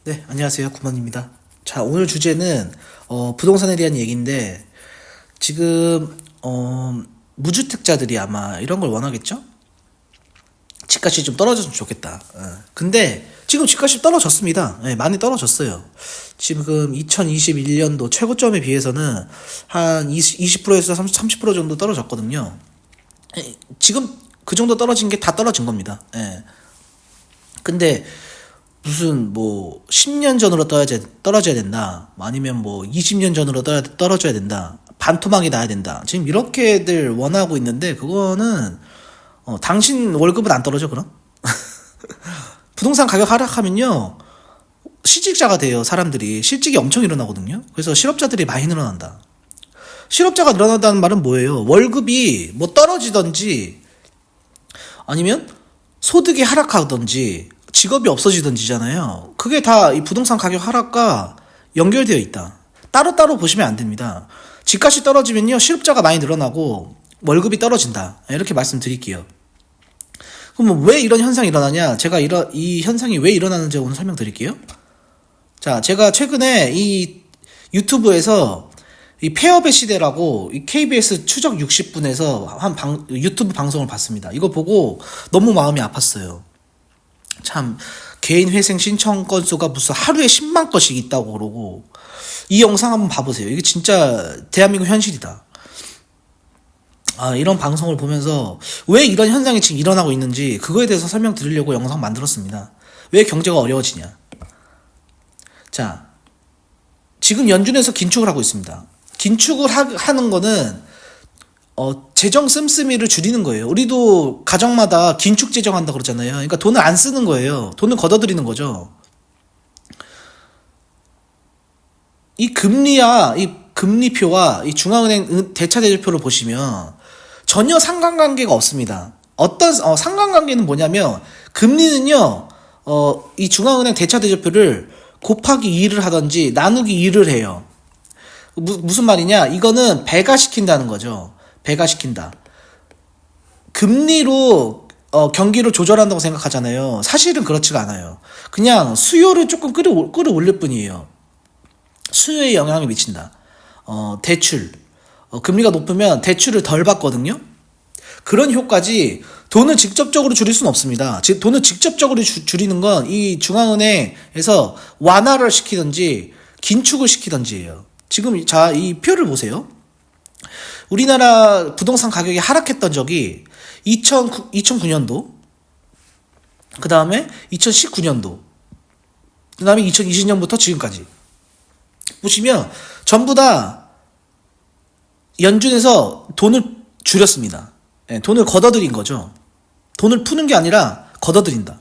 네, 안녕하세요. 구먼입니다. 자, 오늘 주제는 부동산에 대한 얘기인데 지금 무주택자들이 아마 이런 걸 원하겠죠? 집값이 좀 떨어졌으면 좋겠다. 근데 지금 집값이 떨어졌습니다. 네, 많이 떨어졌어요. 지금 2021년도 최고점에 비해서는 한 20%에서 30% 정도 떨어졌거든요. 지금 그 정도 떨어진 게 다 떨어진 겁니다. 근데 무슨 뭐 10년 전으로 떨어져야 된다. 아니면 뭐 20년 전으로 떨어져야 된다. 반토막이 나야 된다. 지금 이렇게들 원하고 있는데 그거는 당신 월급은 안 떨어져 그럼? 부동산 가격 하락하면요. 실직자가 돼요. 사람들이. 실직이 엄청 일어나거든요. 그래서 실업자들이 많이 늘어난다. 실업자가 늘어난다는 말은 뭐예요? 월급이 뭐 떨어지든지 아니면 소득이 하락하든지 직업이 없어지든지잖아요. 그게 다 이 부동산 가격 하락과 연결되어 있다. 따로따로 보시면 안 됩니다. 집값이 떨어지면요, 실업자가 많이 늘어나고 월급이 떨어진다. 이렇게 말씀드릴게요. 그럼 왜 이런 현상이 일어나냐? 제가 이 현상이 왜 일어나는지 오늘 설명드릴게요. 자, 제가 최근에 이 유튜브에서 이 폐업의 시대라고 이 KBS 추적 60분에서 유튜브 방송을 봤습니다. 이거 보고 너무 마음이 아팠어요. 참 개인 회생 신청 건수가 무슨 하루에 10만 건씩 있다고 그러고 이 영상 한번 봐보세요. 이게 진짜 대한민국 현실이다. 이런 방송을 보면서 왜 이런 현상이 지금 일어나고 있는지 그거에 대해서 설명드리려고 영상 만들었습니다. 왜 경제가 어려워지냐. 자, 지금 연준에서 긴축을 하고 있습니다. 긴축을 하는 거는 재정 씀씀이를 줄이는 거예요. 우리도 가정마다 긴축 재정한다 그러잖아요. 그러니까 돈을 안 쓰는 거예요. 돈을 걷어들이는 거죠. 이 금리표와 이 중앙은행 대차대조표를 보시면 전혀 상관관계가 없습니다. 상관관계는 뭐냐면 금리는요, 이 중앙은행 대차대조표를 곱하기 2를 하든지 나누기 2를 해요. 무슨 말이냐? 이거는 배가시킨다는 거죠. 배가시킨다. 금리로 경기를 조절한다고 생각하잖아요. 사실은 그렇지가 않아요. 그냥 수요를 조금 끌어올릴 뿐이에요. 수요에 영향을 미친다. 대출. 금리가 높으면 대출을 덜 받거든요. 그런 효과지 돈을 직접적으로 줄일 수는 없습니다. 돈을 직접적으로 줄이는 건 이 중앙은행에서 완화를 시키든지 긴축을 시키든지예요. 지금 자, 이 표를 보세요. 우리나라 부동산 가격이 하락했던 적이 2009년도, 그 다음에 2019년도, 그 다음에 2020년부터 지금까지. 보시면 전부 다 연준에서 돈을 줄였습니다. 돈을 걷어들인 거죠. 돈을 푸는 게 아니라 걷어들인다.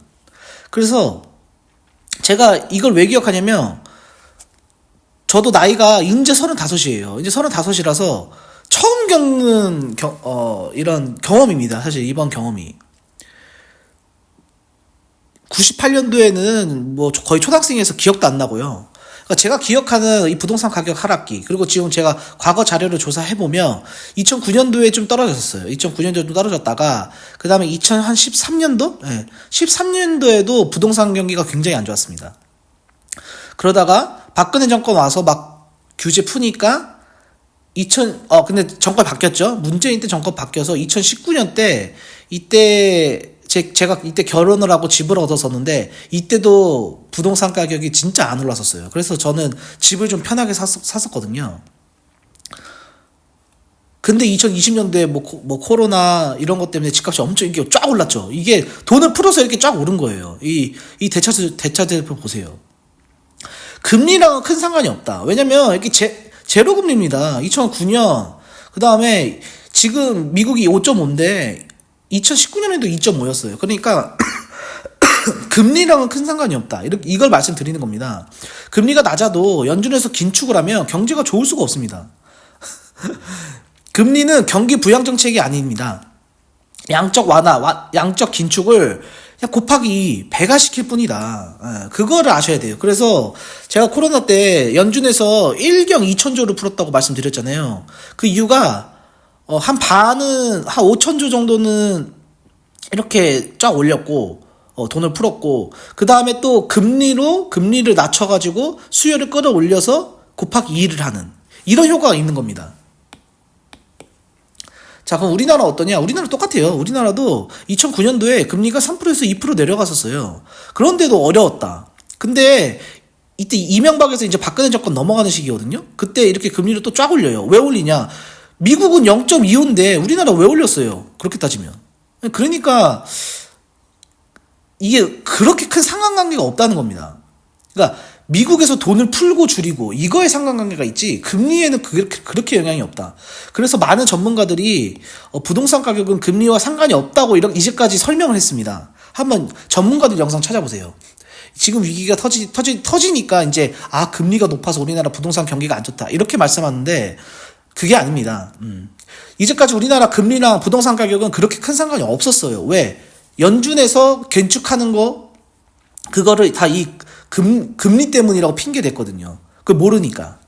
그래서 제가 이걸 왜 기억하냐면 저도 나이가 이제 35이에요. 이제 35이라서 처음 겪는 이런 경험입니다. 사실 이번 경험이 98년도에는 뭐 거의 초등학생에서 기억도 안 나고요. 그러니까 제가 기억하는 이 부동산 가격 하락기, 그리고 지금 제가 과거 자료를 조사해보면 2009년도에 좀 떨어졌어요. 2009년도에 좀 떨어졌다가 그 다음에 2013년도? 네. 13년도에도 부동산 경기가 굉장히 안 좋았습니다. 그러다가 박근혜 정권 와서 막 규제 푸니까 근데 정권 바뀌었죠. 문재인 때 정권 바뀌어서 2019년 때 이때 제가 이때 결혼을 하고 집을 얻었었는데 이때도 부동산 가격이 진짜 안 올랐었어요. 그래서 저는 집을 좀 편하게 샀었거든요. 근데 2020년도에 뭐 코로나 이런 것 때문에 집값이 엄청 이게 쫙 올랐죠. 이게 돈을 풀어서 이렇게 쫙 오른 거예요. 이 대차대표 보세요. 금리랑은 큰 상관이 없다. 왜냐면 이렇게 제로 금리입니다. 2009년. 그 다음에 지금 미국이 5.5인데 2019년에도 2.5였어요. 그러니까 금리랑은 큰 상관이 없다. 이걸 말씀드리는 겁니다. 금리가 낮아도 연준에서 긴축을 하면 경제가 좋을 수가 없습니다. 금리는 경기 부양 정책이 아닙니다. 양적 완화, 양적 긴축을 그냥 곱하기 배가 시킬 뿐이다. 그거를 아셔야 돼요. 그래서 제가 코로나 때 연준에서 1경 2천조를 풀었다고 말씀드렸잖아요. 그 이유가 한 5천조 정도는 이렇게 쫙 올렸고 돈을 풀었고, 그 다음에 또 금리를 낮춰가지고 수요를 끌어올려서 곱하기 2를 하는 이런 효과가 있는 겁니다. 자, 그럼 우리나라 어떠냐? 우리나라 똑같아요. 우리나라도 2009년도에 금리가 3%에서 2% 내려갔었어요. 그런데도 어려웠다. 근데 이때 이명박에서 이제 박근혜 정권 넘어가는 시기거든요. 그때 이렇게 금리를 또 쫙 올려요. 왜 올리냐? 미국은 0.25인데 우리나라 왜 올렸어요? 그렇게 따지면. 그러니까 이게 그렇게 큰 상관관계가 없다는 겁니다. 그러니까 미국에서 돈을 풀고 줄이고 이거에 상관관계가 있지 금리에는 그렇게 영향이 없다. 그래서 많은 전문가들이 부동산 가격은 금리와 상관이 없다고 이제까지 설명을 했습니다. 한번 전문가들 영상 찾아보세요. 지금 위기가 터지니까 이제 금리가 높아서 우리나라 부동산 경기가 안 좋다 이렇게 말씀하는데 그게 아닙니다. 이제까지 우리나라 금리랑 부동산 가격은 그렇게 큰 상관이 없었어요. 왜? 연준에서 건축하는 거 그거를 다 이 금리 때문이라고 핑계 댔거든요. 그걸 모르니까.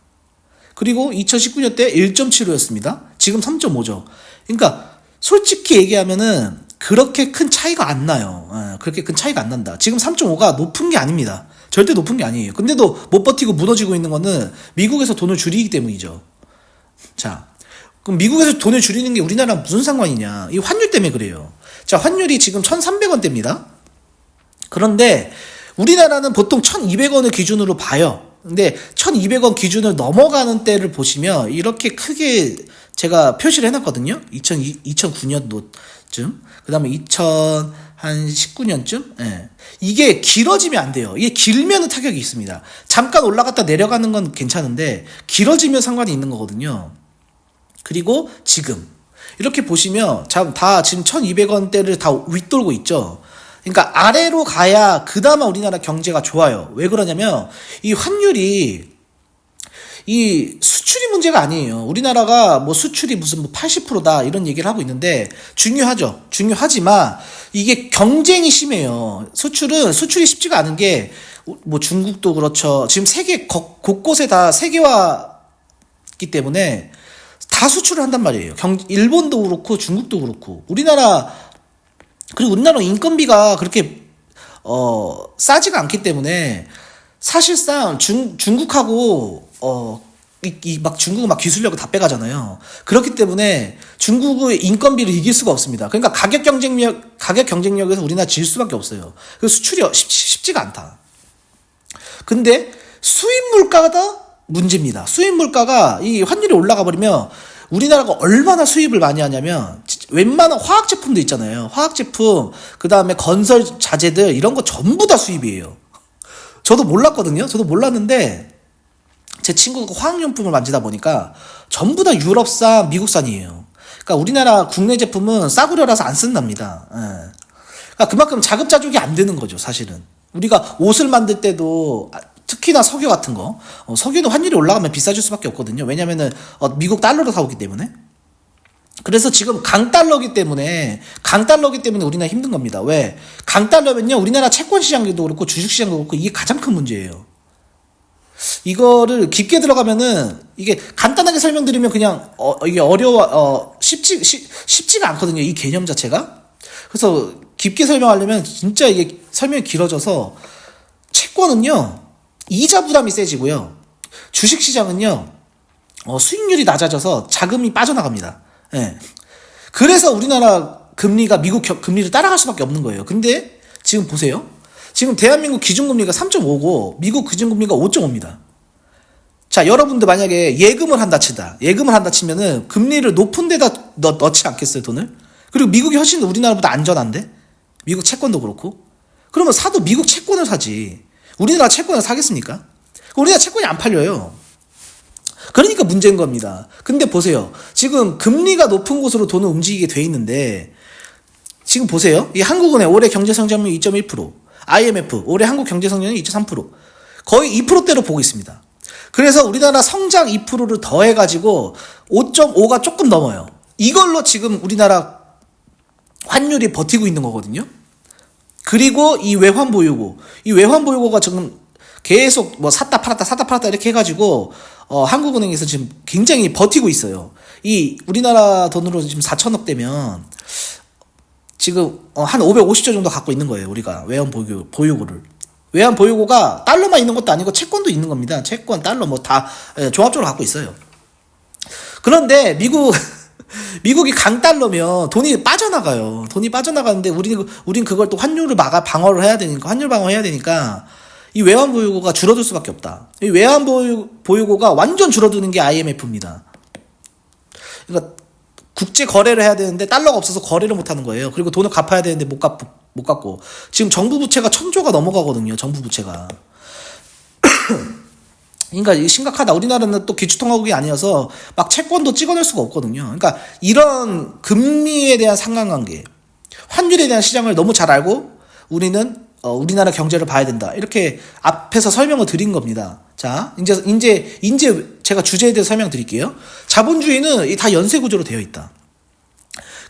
그리고 2019년 때 1.75였습니다. 지금 3.5죠. 그러니까 솔직히 얘기하면은 그렇게 큰 차이가 안 나요. 그렇게 큰 차이가 안 난다. 지금 3.5가 높은 게 아닙니다. 절대 높은 게 아니에요. 근데도 못 버티고 무너지고 있는 거는 미국에서 돈을 줄이기 때문이죠. 자, 그럼 미국에서 돈을 줄이는 게 우리나라랑 무슨 상관이냐? 이 환율 때문에 그래요. 자, 환율이 지금 1,300원대입니다. 그런데 우리나라는 보통 1,200원을 기준으로 봐요. 근데 1,200원 기준을 넘어가는 때를 보시면 이렇게 크게 제가 표시를 해놨거든요. 2009년도쯤. 그 다음에 2019년쯤? 예. 이게 길어지면 안 돼요. 이게 길면은 타격이 있습니다. 잠깐 올라갔다 내려가는 건 괜찮은데 길어지면 상관이 있는 거거든요. 그리고 지금 이렇게 보시면 다 지금 1,200원대를 다 윗돌고 있죠. 그러니까 아래로 가야 그나마 우리나라 경제가 좋아요. 왜 그러냐면 이 환율이 이 수출이 문제가 아니에요. 우리나라가 뭐 수출이 무슨 뭐 80%다 이런 얘기를 하고 있는데 중요하죠. 중요하지만 이게 경쟁이 심해요. 수출이 쉽지가 않은 게 뭐 중국도 그렇죠. 지금 세계 곳곳에 다 세계화기 때문에 다 수출을 한단 말이에요. 일본도 그렇고 중국도 그렇고 그리고 우리나라 인건비가 그렇게 싸지가 않기 때문에 사실상 중국하고 중국은 막 기술력을 다 빼가잖아요. 그렇기 때문에 중국의 인건비를 이길 수가 없습니다. 그러니까 가격 경쟁력에서 우리나라 질 수밖에 없어요. 그 수출이 쉽지가 않다. 근데 수입 물가가 문제입니다. 수입 물가가 이 환율이 올라가 버리면 우리나라가 얼마나 수입을 많이 하냐면 웬만한 화학 제품도 있잖아요. 화학 제품, 그 다음에 건설 자재들 이런 거 전부 다 수입이에요. 저도 몰랐거든요. 저도 몰랐는데 제 친구가 화학용품을 만지다 보니까 전부 다 유럽산, 미국산이에요. 그러니까 우리나라 국내 제품은 싸구려라서 안 쓴답니다. 그러니까 그만큼 자급자족이 안 되는 거죠, 사실은. 우리가 옷을 만들 때도 특히나 석유 같은 거, 석유는 환율이 올라가면 비싸질 수밖에 없거든요. 왜냐면은 미국 달러로 사오기 때문에. 그래서 지금 강달러기 때문에 우리나라 힘든 겁니다. 왜? 강달러면요, 우리나라 채권 시장도 그렇고 주식 시장도 그렇고 이게 가장 큰 문제예요. 이거를 깊게 들어가면은 이게 간단하게 설명드리면 그냥 이게 쉽지가 않거든요. 이 개념 자체가. 그래서 깊게 설명하려면 진짜 이게 설명이 길어져서 채권은요 이자 부담이 세지고요. 주식 시장은요 수익률이 낮아져서 자금이 빠져나갑니다. 예. 그래서 우리나라 금리가 미국 금리를 따라갈 수밖에 없는 거예요. 근데 지금 보세요. 지금 대한민국 기준금리가 3.5고 미국 기준금리가 5.5입니다. 자, 여러분들 만약에 예금을 한다 치면은 금리를 높은 데다 넣지 않겠어요, 돈을? 그리고 미국이 훨씬 우리나라보다 안전한데? 미국 채권도 그렇고. 그러면 사도 미국 채권을 사지. 우리나라 채권을 사겠습니까? 우리나라 채권이 안 팔려요. 그러니까 문제인 겁니다. 근데 보세요. 지금 금리가 높은 곳으로 돈을 움직이게 돼 있는데 지금 보세요. 이 한국은행 올해 경제성장률 2.1%, IMF 올해 한국 경제성장률 2.3%, 거의 2%대로 보고 있습니다. 그래서 우리나라 성장 2%를 더해가지고 5.5가 조금 넘어요. 이걸로 지금 우리나라 환율이 버티고 있는 거거든요. 그리고 이 외환보유고가 지금 계속 뭐 샀다 팔았다 이렇게 해가지고 한국은행에서 지금 굉장히 버티고 있어요. 이 우리나라 돈으로 지금 4천억 되면 지금 한 550조 정도 갖고 있는 거예요. 우리가 외환 보유고를. 외환 보유고가 달러만 있는 것도 아니고 채권도 있는 겁니다. 채권, 달러 뭐 다 종합적으로 갖고 있어요. 그런데 미국이 강달러면 돈이 빠져나가요. 돈이 빠져나가는데 우린 그걸 또 환율을 방어를 해야 되니까, 환율 방어해야 되니까 이 외환 보유고가 줄어들 수밖에 없다. 이 외환 보유고가 완전 줄어드는 게 IMF입니다. 그러니까 국제 거래를 해야 되는데 달러가 없어서 거래를 못 하는 거예요. 그리고 돈을 갚아야 되는데 못 갚고. 지금 정부 부채가 1000조가 넘어가거든요. 정부 부채가. 그러니까 이게 심각하다. 우리나라는 또 기축통화국이 아니어서 막 채권도 찍어낼 수가 없거든요. 그러니까 이런 금리에 대한 상관관계, 환율에 대한 시장을 너무 잘 알고 우리는 우리나라 경제를 봐야 된다. 이렇게 앞에서 설명을 드린 겁니다. 자, 이제 제가 주제에 대해서 설명드릴게요. 자본주의는 다 연쇄 구조로 되어 있다.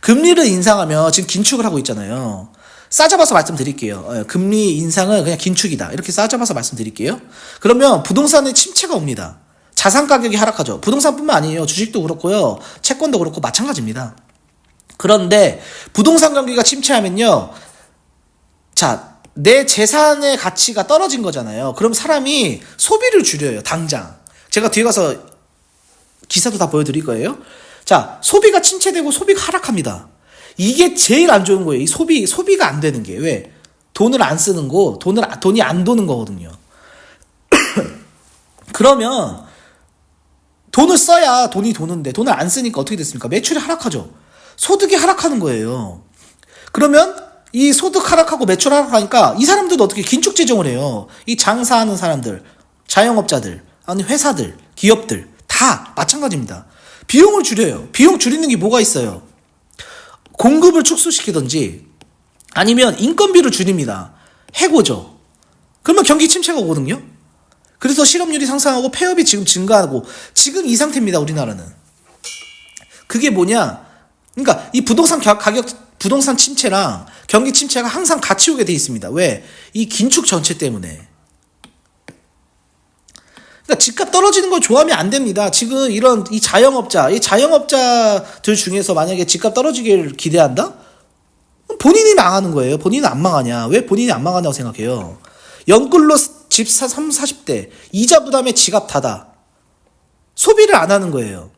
금리를 인상하면 지금 긴축을 하고 있잖아요. 싸잡아서 말씀드릴게요. 금리 인상은 그냥 긴축이다. 이렇게 싸잡아서 말씀드릴게요. 그러면 부동산에 침체가 옵니다. 자산 가격이 하락하죠. 부동산뿐만 아니에요. 주식도 그렇고요. 채권도 그렇고 마찬가지입니다. 그런데 부동산 경기가 침체하면요. 자, 내 재산의 가치가 떨어진 거잖아요. 그럼 사람이 소비를 줄여요. 당장. 제가 뒤에 가서 기사도 다 보여드릴 거예요. 자, 소비가 침체되고 소비가 하락합니다. 이게 제일 안 좋은 거예요. 이 소비가 안 되는 게. 왜? 돈을 안 쓰는 거, 돈이 안 도는 거거든요. 그러면 돈을 써야 돈이 도는데 돈을 안 쓰니까 어떻게 됐습니까? 매출이 하락하죠. 소득이 하락하는 거예요. 그러면 이 소득 하락하고 매출 하락하니까 이 사람들도 어떻게 긴축 재정을 해요. 이 장사하는 사람들, 자영업자들, 아니 회사들, 기업들 다 마찬가지입니다. 비용을 줄여요. 비용 줄이는 게 뭐가 있어요? 공급을 축소시키든지 아니면 인건비를 줄입니다. 해고죠. 그러면 경기 침체가 오거든요. 그래서 실업률이 상승하고 폐업이 지금 증가하고 지금 이 상태입니다. 우리나라는. 그게 뭐냐? 그러니까 이 부동산 침체랑 경기 침체가 항상 같이 오게 돼 있습니다. 왜? 이 긴축 전체 때문에. 그러니까 집값 떨어지는 걸 좋아하면 안 됩니다. 지금 이 자영업자들 중에서 만약에 집값 떨어지기를 기대한다? 본인이 망하는 거예요. 본인은 안 망하냐? 왜 본인이 안 망하냐고 생각해요. 연끌로 집 40대, 이자 부담에 지갑 닫아. 소비를 안 하는 거예요.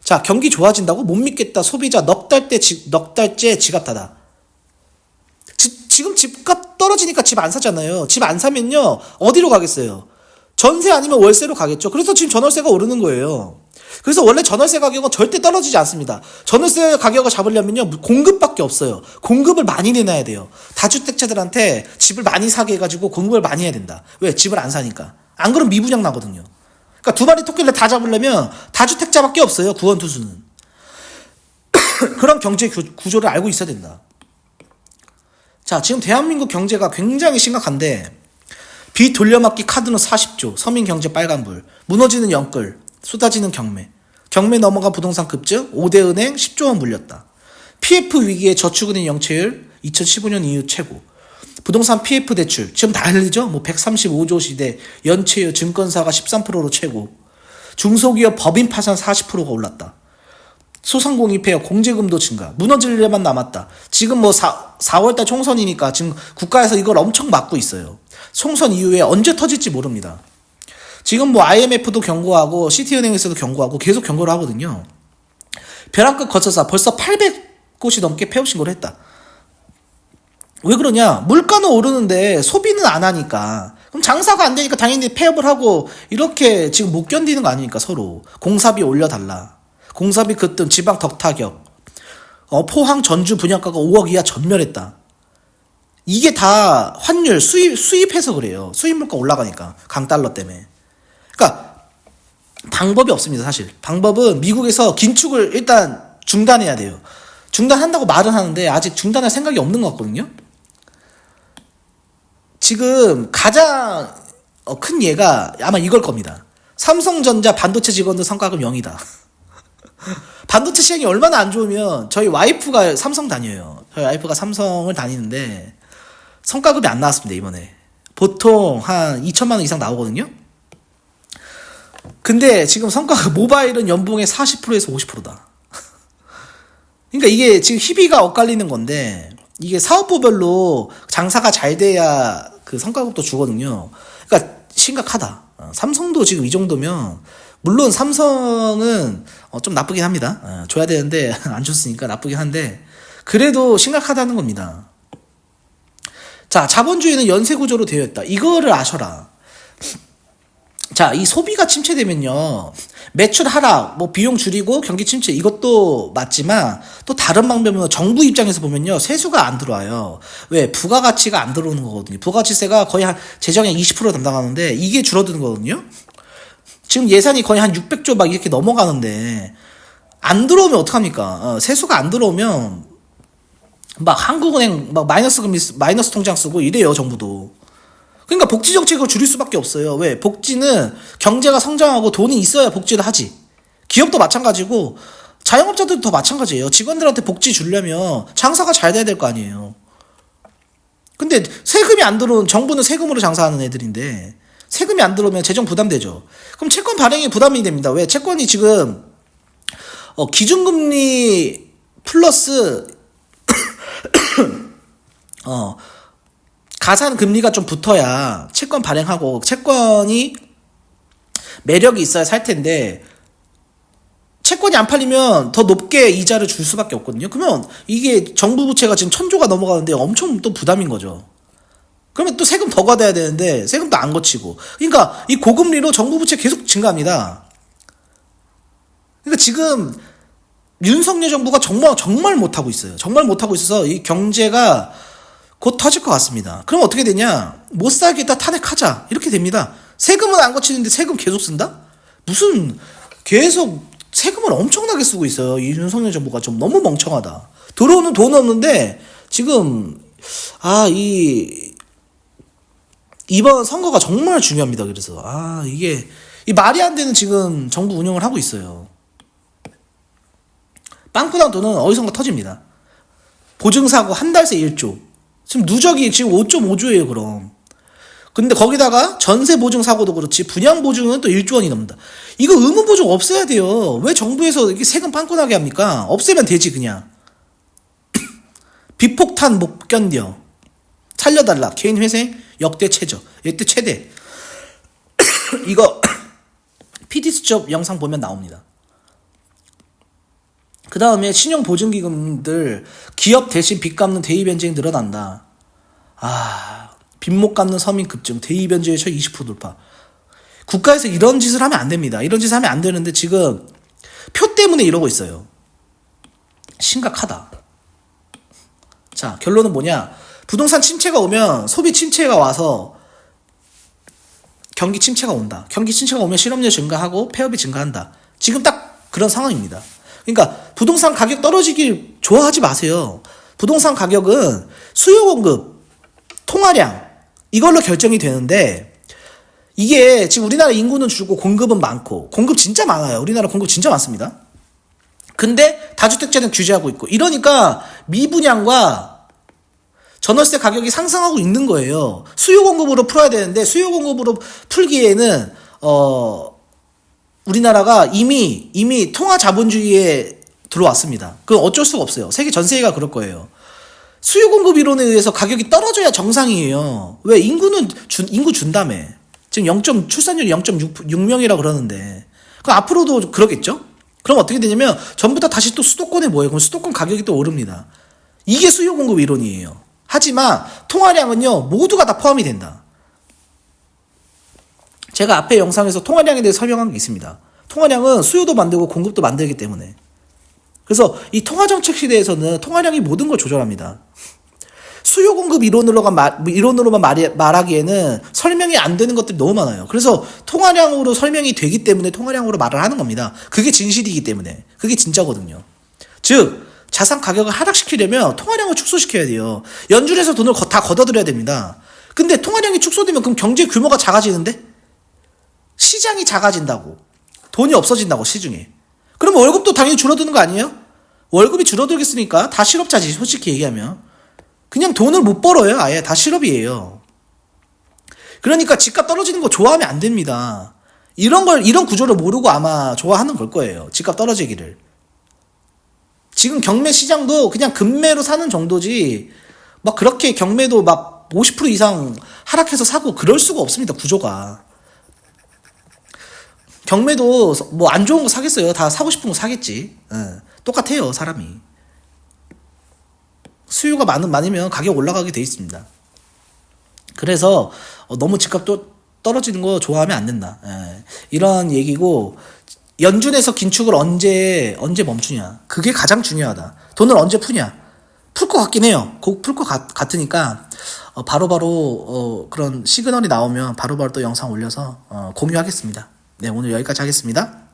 자, 경기 좋아진다고? 못 믿겠다. 소비자 넉 달째 지갑 닫아. 지금 집값 떨어지니까 집 안 사잖아요. 집 안 사면요. 어디로 가겠어요? 전세 아니면 월세로 가겠죠. 그래서 지금 전월세가 오르는 거예요. 그래서 원래 전월세 가격은 절대 떨어지지 않습니다. 전월세 가격을 잡으려면요. 공급밖에 없어요. 공급을 많이 내놔야 돼요. 다주택자들한테 집을 많이 사게 해가지고 공급을 많이 해야 된다. 왜? 집을 안 사니까. 안 그러면 미분양 나거든요. 그러니까 두 마리 토끼를 다 잡으려면 다주택자밖에 없어요. 구원투수는. 그런 경제 구조를 알고 있어야 된다. 자, 지금 대한민국 경제가 굉장히 심각한데 빚 돌려막기 카드는 40조, 서민경제 빨간불, 무너지는 영끌, 쏟아지는 경매 넘어간 부동산 급증, 5대 은행 10조 원 물렸다. PF 위기에 저축은행 영체율 2015년 이후 최고. 부동산 PF 대출 지금 난리죠. 뭐 135조 시대 연체율 증권사가 13%로 최고. 중소기업 법인 파산 40%가 올랐다. 소상공인 폐업, 공제금도 증가, 무너질 일만 남았다. 지금 뭐 4월달 총선이니까 지금 국가에서 이걸 엄청 막고 있어요. 총선 이후에 언제 터질지 모릅니다. 지금 뭐 IMF도 경고하고 시티은행에서도 경고하고 계속 경고를 하거든요. 벼랑끝 거쳐서 벌써 800곳이 넘게 폐업 신고를 했다. 왜 그러냐? 물가는 오르는데 소비는 안 하니까. 그럼 장사가 안 되니까 당연히 폐업을 하고 이렇게 지금 못 견디는 거 아닙니까 서로. 공사비 올려달라. 공사비 급등, 지방 덕타격, 포항 전주 분양가가 5억 이하 전멸했다. 이게 다 환율 수입해서 그래요. 수입 물가 올라가니까 강달러 때문에. 그러니까 방법이 없습니다. 사실 방법은 미국에서 긴축을 일단 중단해야 돼요. 중단한다고 말은 하는데 아직 중단할 생각이 없는 것 같거든요. 지금 가장 큰 예가 아마 이걸 겁니다. 삼성전자 반도체 직원들 성과급 0이다. 반도체 시장이 얼마나 안 좋으면 저희 와이프가 삼성 다녀요. 저희 와이프가 삼성을 다니는데 성과급이 안 나왔습니다. 이번에 보통 한 2천만 원 이상 나오거든요. 근데 지금 성과급 모바일은 연봉의 40%에서 50%다. 그러니까 이게 지금 희비가 엇갈리는 건데 이게 사업부별로 장사가 잘 돼야 그 성과급도 주거든요. 그러니까 심각하다. 삼성도 지금 이 정도면, 물론 삼성은 좀 나쁘긴 합니다. 줘야 되는데 안 줬으니까 나쁘긴 한데, 그래도 심각하다는 겁니다. 자, 자본주의는 연쇄 구조로 되어 있다. 이거를 아셔라. 자, 이 소비가 침체되면요, 매출 하락, 뭐 비용 줄이고 경기 침체, 이것도 맞지만 또 다른 방법은 정부 입장에서 보면요, 세수가 안 들어와요. 왜? 부가가치가 안 들어오는 거거든요. 부가가치세가 거의 한 재정의 20% 담당하는데 이게 줄어드는 거거든요. 지금 예산이 거의 한 600조 막 이렇게 넘어가는데 안 들어오면 어떡합니까? 세수가 안 들어오면 막 한국은행 막 마이너스 금리, 마이너스 통장 쓰고 이래요, 정부도. 그러니까 복지 정책을 줄일 수밖에 없어요. 왜? 복지는 경제가 성장하고 돈이 있어야 복지를 하지. 기업도 마찬가지고 자영업자들도 마찬가지예요. 직원들한테 복지 주려면 장사가 잘 돼야 될 거 아니에요. 근데 세금이 안 들어온, 정부는 세금으로 장사하는 애들인데 세금이 안 들어오면 재정 부담되죠. 그럼 채권 발행이 부담이 됩니다. 왜? 채권이 지금 기준금리 플러스 가산 금리가 좀 붙어야 채권 발행하고, 채권이 매력이 있어야 살 텐데 채권이 안 팔리면 더 높게 이자를 줄 수밖에 없거든요. 그러면 이게 정부 부채가 지금 1,000조가 넘어가는데 엄청 또 부담인 거죠. 그러면 또 세금 더 걷어야 되는데 세금도 안 거치고, 그러니까 이 고금리로 정부 부채 계속 증가합니다. 그러니까 지금 윤석열 정부가 정말 못하고 있어요. 정말 못하고 있어서 이 경제가 곧 터질 것 같습니다. 그럼 어떻게 되냐? 못 살겠다, 탄핵하자, 이렇게 됩니다. 세금은 안 거치는데 세금 계속 쓴다? 무슨, 계속 세금을 엄청나게 쓰고 있어요. 이 윤석열 정부가 좀 너무 멍청하다. 들어오는 돈 없는데 지금 이번 선거가 정말 중요합니다. 그래서 이게 이 말이 안 되는 지금 정부 운영을 하고 있어요. 빵꾸난 돈은 어디선가 터집니다. 보증사고 한 달 새 1조. 지금 누적이 지금 5.5조예요, 그럼. 근데 거기다가 전세 보증 사고도 그렇지, 분양 보증은 또 1조 원이 넘는다. 이거 의무 보증 없애야 돼요. 왜 정부에서 이렇게 세금 빵꾸나게 합니까? 없애면 되지, 그냥. 비폭탄 못 견뎌. 살려달라. 개인 회생 역대 최저. 역대 최대. 이거 PD수첩 영상 보면 나옵니다. 그 다음에 신용보증기금들, 기업 대신 빚 갚는 대입연체가 늘어난다. 빚 못 갚는 서민 급증, 대입연체율 20% 돌파. 국가에서 이런 짓을 하면 안 됩니다. 이런 짓을 하면 안 되는데 지금 표 때문에 이러고 있어요. 심각하다. 자, 결론은 뭐냐? 부동산 침체가 오면 소비 침체가 와서 경기 침체가 온다. 경기 침체가 오면 실업률 증가하고 폐업이 증가한다. 지금 딱 그런 상황입니다. 그러니까 부동산 가격 떨어지길 좋아하지 마세요. 부동산 가격은 수요 공급, 통화량, 이걸로 결정이 되는데, 이게 지금 우리나라 인구는 줄고 공급은 많고, 공급 진짜 많아요. 우리나라 공급 진짜 많습니다. 근데 다주택자는 규제하고 있고, 이러니까 미분양과 전월세 가격이 상승하고 있는 거예요. 수요 공급으로 풀어야 되는데 수요 공급으로 풀기에는 우리나라가 이미 통화 자본주의에 들어왔습니다. 그건 어쩔 수가 없어요. 세계 전 세계가 그럴 거예요. 수요 공급 이론에 의해서 가격이 떨어져야 정상이에요. 왜? 인구 준다며. 지금 출산율이 0.6명이라 그러는데. 그럼 앞으로도 그러겠죠? 그럼 어떻게 되냐면 전부 다 다시 또 수도권에 모여요. 그럼 수도권 가격이 또 오릅니다. 이게 수요 공급 이론이에요. 하지만 통화량은요, 모두가 다 포함이 된다. 제가 앞에 영상에서 통화량에 대해 설명한 게 있습니다. 통화량은 수요도 만들고 공급도 만들기 때문에. 그래서 이 통화정책 시대에서는 통화량이 모든 걸 조절합니다. 수요 공급 이론으로만 말하기에는 설명이 안 되는 것들이 너무 많아요. 그래서 통화량으로 설명이 되기 때문에 통화량으로 말을 하는 겁니다. 그게 진실이기 때문에. 그게 진짜거든요. 즉, 자산 가격을 하락시키려면 통화량을 축소시켜야 돼요. 연준에서 돈을 다 걷어들여야 됩니다. 근데 통화량이 축소되면 그럼 경제 규모가 작아지는데? 시장이 작아진다고. 돈이 없어진다고, 시중에. 그러면 월급도 당연히 줄어드는 거 아니에요? 월급이 줄어들겠으니까 다 실업자지, 솔직히 얘기하면. 그냥 돈을 못 벌어요. 아예 다 실업이에요. 그러니까 집값 떨어지는 거 좋아하면 안 됩니다. 이런 구조를 모르고 아마 좋아하는 걸 거예요. 집값 떨어지기를. 지금 경매 시장도 그냥 급매로 사는 정도지 막 그렇게 경매도 막 50% 이상 하락해서 사고 그럴 수가 없습니다. 구조가. 경매도 뭐 안 좋은 거 사겠어요. 다 사고 싶은 거 사겠지. 똑같아요, 사람이. 수요가 많으면 가격 올라가게 돼 있습니다. 그래서 너무 집값도 떨어지는 거 좋아하면 안 된다. 이런 얘기고, 연준에서 긴축을 언제 멈추냐. 그게 가장 중요하다. 돈을 언제 푸냐. 풀 것 같긴 해요. 곧 풀 것 같으니까 바로바로 그런 시그널이 나오면 바로바로 또 영상 올려서 공유하겠습니다. 네, 오늘 여기까지 하겠습니다.